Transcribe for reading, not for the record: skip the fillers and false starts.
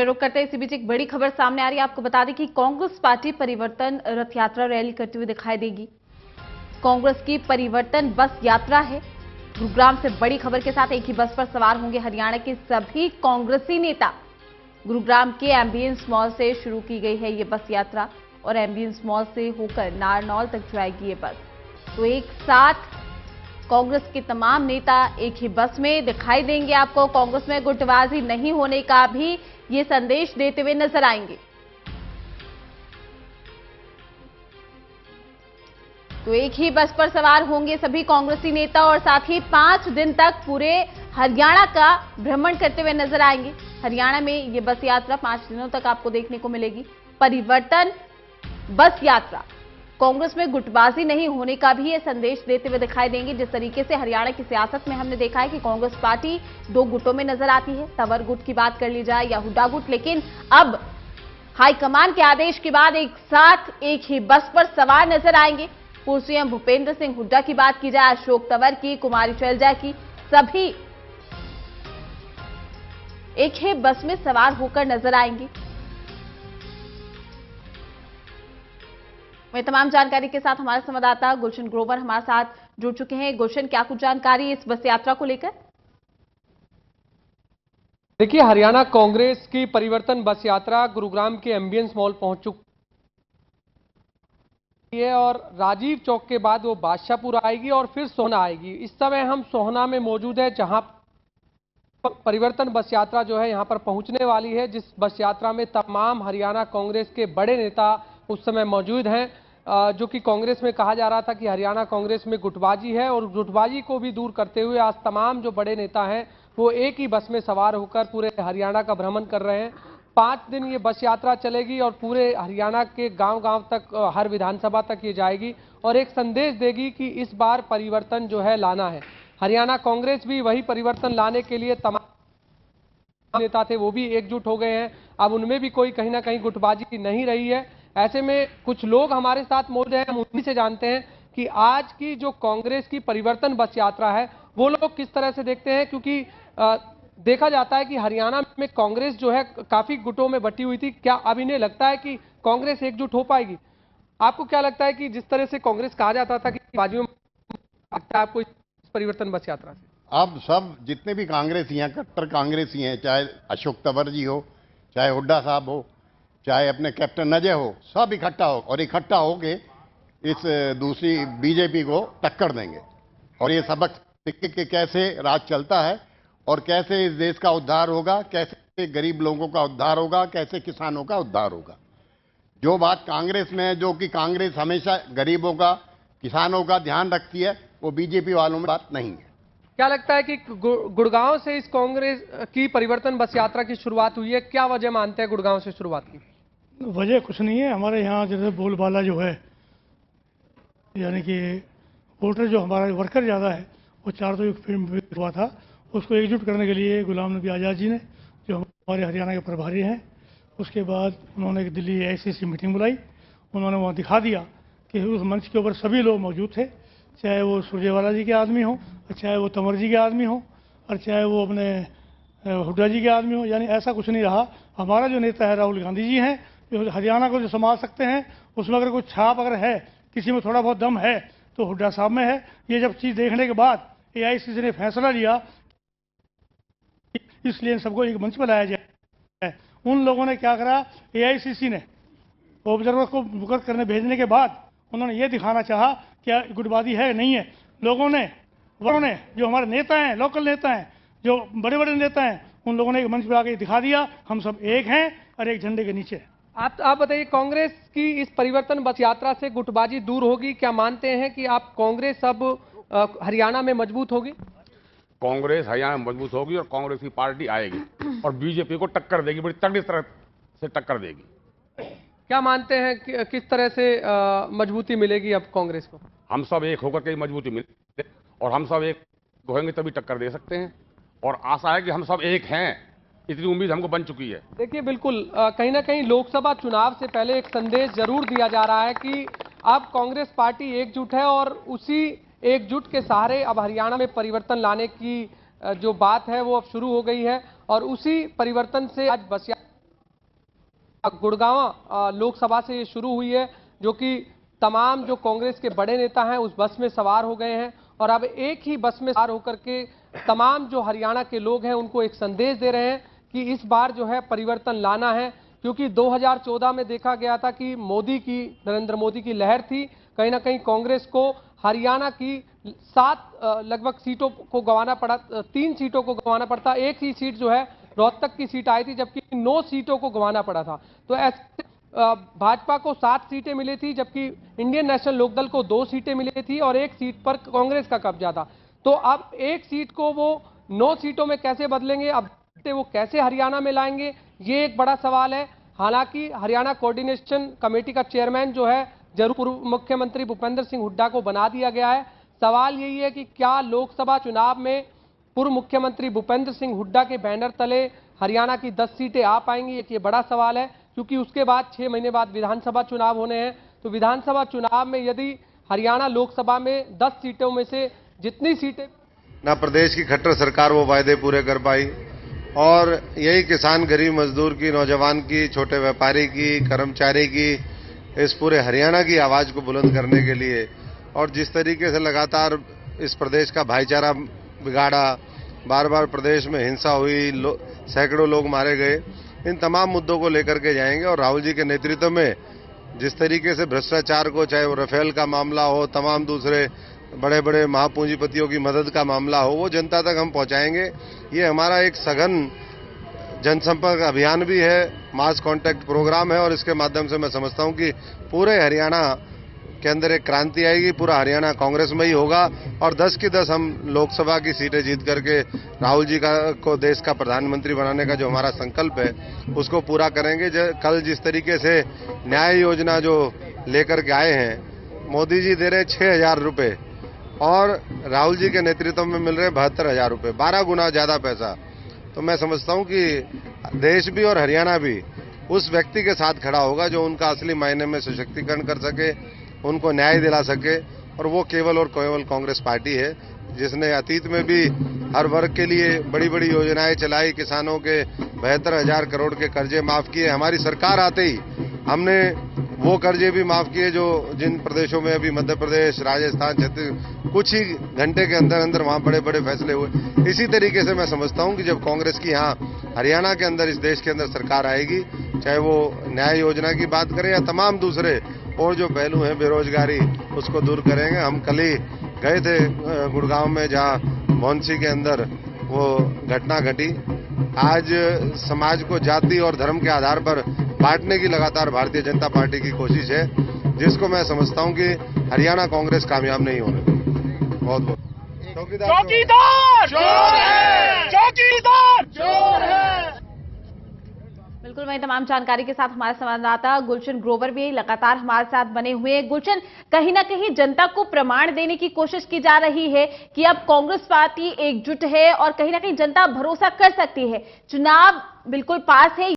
चलिए रुक करते हैं। इसी बीच एक बड़ी खबर सामने आ रही है। आपको बता दें कि कांग्रेस पार्टी परिवर्तन रथ यात्रा रैली करते हुए दिखाई देगी। कांग्रेस की परिवर्तन बस यात्रा है। गुरुग्राम से बड़ी खबर के साथ एक ही बस पर सवार होंगे हरियाणा के सभी कांग्रेसी नेता। गुरुग्राम के एम्बियंस मॉल से शुरू की गई है ये बस यात्रा और एम्बियंस मॉल से होकर नारनौल तक जाएगी ये बस। तो एक साथ कांग्रेस के तमाम नेता एक ही बस में दिखाई देंगे आपको। कांग्रेस में गुटबाजी नहीं होने का भी ये संदेश देते हुए नजर आएंगे। तो एक ही बस पर सवार होंगे सभी कांग्रेसी नेता और साथ ही 5 दिन तक पूरे हरियाणा का भ्रमण करते हुए नजर आएंगे। हरियाणा में ये बस यात्रा 5 दिनों तक आपको देखने को मिलेगी। परिवर्तन बस यात्रा कांग्रेस में गुटबाजी नहीं होने का भी ये संदेश देते हुए दिखाई देंगे। जिस तरीके से हरियाणा की सियासत में हमने देखा है कि कांग्रेस पार्टी 2 गुटों में नजर आती है, तंवर गुट की बात कर ली जाए या हुड्डा गुट, लेकिन अब हाईकमान के आदेश के बाद एक साथ एक ही बस पर सवार नजर आएंगे। पूर्व सीएम भूपेंद्र सिंह हुड्डा की बात की जाए, अशोक तंवर की, कुमारी शैलजा की, सभी एक ही बस में सवार होकर नजर आएंगे। मैं तमाम जानकारी के साथ हमारे संवाददाता गुलशन ग्रोवर हमारे साथ जुड़ चुके हैं। गुलशन, क्या कुछ जानकारी इस बस यात्रा को लेकर? देखिए, हरियाणा कांग्रेस की परिवर्तन बस यात्रा गुरुग्राम के एम्बियंस मॉल पहुंच चुकी है और राजीव चौक के बाद वो बादशाहपुर आएगी और फिर सोहना आएगी। इस समय हम सोहना में मौजूद है, जहां परिवर्तन बस यात्रा जो है यहां पर पहुंचने वाली है, जिस बस यात्रा में तमाम हरियाणा कांग्रेस के बड़े नेता उस समय मौजूद हैं। जो कि कांग्रेस में कहा जा रहा था कि हरियाणा कांग्रेस में गुटबाजी है, और गुटबाजी को भी दूर करते हुए आज तमाम जो बड़े नेता हैं वो एक ही बस में सवार होकर पूरे हरियाणा का भ्रमण कर रहे हैं। 5 दिन ये बस यात्रा चलेगी और पूरे हरियाणा के गांव-गांव तक, हर विधानसभा तक ये जाएगी और एक संदेश देगी कि इस बार परिवर्तन जो है लाना है। हरियाणा कांग्रेस भी वही परिवर्तन लाने के लिए तमाम नेता थे वो भी एकजुट हो गए हैं। अब उनमें भी कोई कहीं ना कहीं गुटबाजी नहीं रही है। ऐसे में कुछ लोग हमारे साथ मौजूद हैं, हम उन्हीं से जानते हैं कि आज की जो कांग्रेस की परिवर्तन बस यात्रा है वो लोग किस तरह से देखते हैं, क्योंकि देखा जाता है कि हरियाणा में कांग्रेस जो है काफी गुटों में बटी हुई थी। क्या अब इन्हें लगता है कि कांग्रेस एकजुट हो पाएगी? आपको क्या लगता है कि जिस तरह से कांग्रेस कहा जाता था कि बाजियों में, आपको इस परिवर्तन बस यात्रा से अब सब जितने भी कांग्रेसी हैं, कट्टर कांग्रेसी हैं, चाहे अशोक तंवर जी हो, चाहे हुड्डा साहब हो, चाहे अपने कैप्टन अजय हो, सब इकट्ठा होके इस दूसरी बीजेपी को टक्कर देंगे और ये सबक सीखेंगे कि कैसे राज चलता है और कैसे इस देश का उद्धार होगा, कैसे गरीब लोगों का उद्धार होगा, कैसे किसानों का उद्धार होगा। जो बात कांग्रेस में है, जो कि कांग्रेस हमेशा गरीबों का, किसानों का ध्यान रखती है, वो बीजेपी वालों में बात नहीं है। क्या लगता है कि गुड़गांव से इस कांग्रेस की परिवर्तन बस यात्रा की शुरुआत हुई है? क्या वजह मानते हैं गुड़गांव से शुरुआत की? वजह कुछ नहीं है। हमारे यहाँ जैसे बोलबाला जो है, यानी कि वोटर जो हमारा वर्कर ज़्यादा है, वो 4 हुआ था, उसको एकजुट करने के लिए गुलाम नबी आज़ाद जी ने, जो हमारे हरियाणा के प्रभारी हैं, उसके बाद उन्होंने एक दिल्ली AICC मीटिंग बुलाई। उन्होंने वहाँ दिखा दिया कि उस मंच के ऊपर सभी लोग मौजूद थे, चाहे वो सुरजेवाला जी के आदमी हो, चाहे वो तंवर जी के आदमी हो, और चाहे वो अपने हुड्डा जी के आदमी हो। यानी ऐसा कुछ नहीं रहा। हमारा जो नेता है राहुल गांधी जी हैं, जो हरियाणा को जो संभाल सकते हैं, उसमें अगर कोई छाप अगर है, किसी में थोड़ा बहुत दम है, तो हुड्डा साहब में है। ये जब चीज़ देखने के बाद AICC ने फैसला लिया, इसलिए सबको एक मंच पर लाया जाए। उन लोगों ने क्या करा, AICC ने ऑब्जर्वर को मुकर करने भेजने के बाद उन्होंने ये दिखाना चाहा क्या गुटबाजी है नहीं है। लोगों ने जो हमारे नेता हैं, लोकल नेता हैं, जो बड़े बड़े नेता हैं, उन लोगों ने एक मंच पर आके दिखा दिया हम सब एक हैं और एक झंडे के नीचे। आप बताइए, कांग्रेस की इस परिवर्तन बस यात्रा से गुटबाजी दूर होगी? क्या मानते हैं कि आप कांग्रेस अब हरियाणा में मजबूत होगी? कांग्रेस हरियाणा में मजबूत होगी और कांग्रेस की पार्टी आएगी और बीजेपी को टक्कर देगी, बड़ी तगड़ी तरह से टक्कर देगी। क्या मानते हैं कि किस तरह से मजबूती मिलेगी अब कांग्रेस को? हम सब एक होकर के मजबूती मिले और हम सब एक होंगे तभी टक्कर दे सकते हैं, और आशा है कि हम सब एक हैं, इतनी उम्मीद हमको बन चुकी है। देखिए, बिल्कुल कहीं ना कहीं लोकसभा चुनाव से पहले एक संदेश जरूर दिया जा रहा है कि अब कांग्रेस पार्टी एकजुट है और उसी एकजुट के सहारे अब हरियाणा में परिवर्तन लाने की जो बात है वो अब शुरू हो गई है और उसी परिवर्तन से आज बस गुड़गांव लोकसभा से ये शुरू हुई है, जो कि तमाम जो कांग्रेस के बड़े नेता हैं उस बस में सवार हो गए हैं और अब एक ही बस में सवार होकर के तमाम जो हरियाणा के लोग हैं उनको एक संदेश दे रहे हैं कि इस बार जो है परिवर्तन लाना है। क्योंकि 2014 में देखा गया था कि नरेंद्र मोदी की लहर थी, कहीं ना कहीं कांग्रेस को हरियाणा की 7 लगभग सीटों को गंवाना पड़ा, 3 सीटों को गंवाना पड़ता, एक ही सीट जो है रोहतक की सीट आई थी, जबकि 9 सीटों को गंवाना पड़ा था। तो ऐसे भाजपा को 7 सीटें मिली थी, जबकि इंडियन नेशनल लोकदल को 2 सीटें मिली थी और 1 सीट पर कांग्रेस का कब्जा था। तो अब 1 सीट को वो 9 सीटों में कैसे बदलेंगे, अब वो कैसे हरियाणा में लाएंगे, ये एक बड़ा सवाल है। हालांकि हरियाणा कोऑर्डिनेशन कमेटी का चेयरमैन जो है जरूर पूर्व मुख्यमंत्री भूपेंद्र सिंह हुड्डा को बना दिया गया है। सवाल यही है कि क्या लोकसभा चुनाव में पूर्व मुख्यमंत्री भूपेंद्र सिंह हुड्डा के बैनर तले हरियाणा की 10 सीटें आ पाएंगी, एक ये बड़ा सवाल है। क्योंकि उसके बाद 6 महीने बाद विधानसभा चुनाव होने हैं, तो विधानसभा चुनाव में यदि हरियाणा लोकसभा में 10 सीटों में से जितनी सीटें ना प्रदेश की खट्टर सरकार वो वायदे पूरे कर पाई, और यही किसान, गरीब मजदूर की, नौजवान की, छोटे व्यापारी की, कर्मचारी की, इस पूरे हरियाणा की आवाज को बुलंद करने के लिए, और जिस तरीके से लगातार इस प्रदेश का भाईचारा बिगाड़ा, बार बार प्रदेश में हिंसा हुई, सैकड़ों लोग मारे गए, इन तमाम मुद्दों को लेकर के जाएंगे। और राहुल जी के नेतृत्व में जिस तरीके से भ्रष्टाचार को, चाहे वो राफेल का मामला हो, तमाम दूसरे बड़े बड़े महापूंजीपतियों की मदद का मामला हो, वो जनता तक हम पहुंचाएंगे। ये हमारा एक सघन जनसंपर्क अभियान भी है, मास कांटेक्ट प्रोग्राम है, और इसके माध्यम से मैं समझता हूं कि पूरे हरियाणा के अंदर एक क्रांति आएगी, पूरा हरियाणा कांग्रेस में ही होगा, और 10 की 10 हम लोकसभा की सीटें जीत करके राहुल जी को देश का प्रधानमंत्री बनाने का जो हमारा संकल्प है उसको पूरा करेंगे। कल जिस तरीके से न्याय योजना जो लेकर के आए हैं, मोदी जी दे रहे 6,000 रुपये और राहुल जी के नेतृत्व में मिल रहे 72,000 रुपये, 12 गुना ज्यादा पैसा। तो मैं समझता हूं कि देश भी और हरियाणा भी उस व्यक्ति के साथ खड़ा होगा जो उनका असली मायने में सशक्तिकरण कर सके, उनको न्याय दिला सके, और वो केवल और केवल कांग्रेस पार्टी है, जिसने अतीत में भी हर वर्ग के लिए बड़ी बड़ी योजनाएं चलाई, किसानों के 72,000 करोड़ के कर्जे माफ किए। हमारी सरकार आते ही हमने वो कर्जे भी माफ किए जो जिन प्रदेशों में अभी मध्य प्रदेश, राजस्थान, छत्तीसगढ़ कुछ ही घंटे के अंदर अंदर वहां बड़े बड़े फैसले हुए। इसी तरीके से मैं समझता हूं कि जब कांग्रेस की यहाँ हरियाणा के अंदर, इस देश के अंदर सरकार आएगी, चाहे वो न्याय योजना की बात करें या तमाम दूसरे और जो पहलू हैं, बेरोजगारी, उसको दूर करेंगे। हम कल ही गए थे गुड़गांव में, जहां भौंसी के अंदर वो घटना घटी। आज समाज को जाति और धर्म के आधार पर बांटने की लगातार भारतीय जनता पार्टी की कोशिश है, जिसको मैं समझता हूं कि हरियाणा कांग्रेस कामयाब नहीं होने। बहुत बहुत चौकीदार चोर है, चौकीदार चोर है। बिल्कुल, वही तमाम जानकारी के साथ हमारे संवाददाता गुलशन ग्रोवर भी लगातार हमारे साथ बने हुए हैं। गुलशन, कहीं ना कहीं जनता को प्रमाण देने की कोशिश की जा रही है कि अब कांग्रेस पार्टी एकजुट है और कहीं ना कहीं जनता भरोसा कर सकती है, चुनाव बिल्कुल पास है।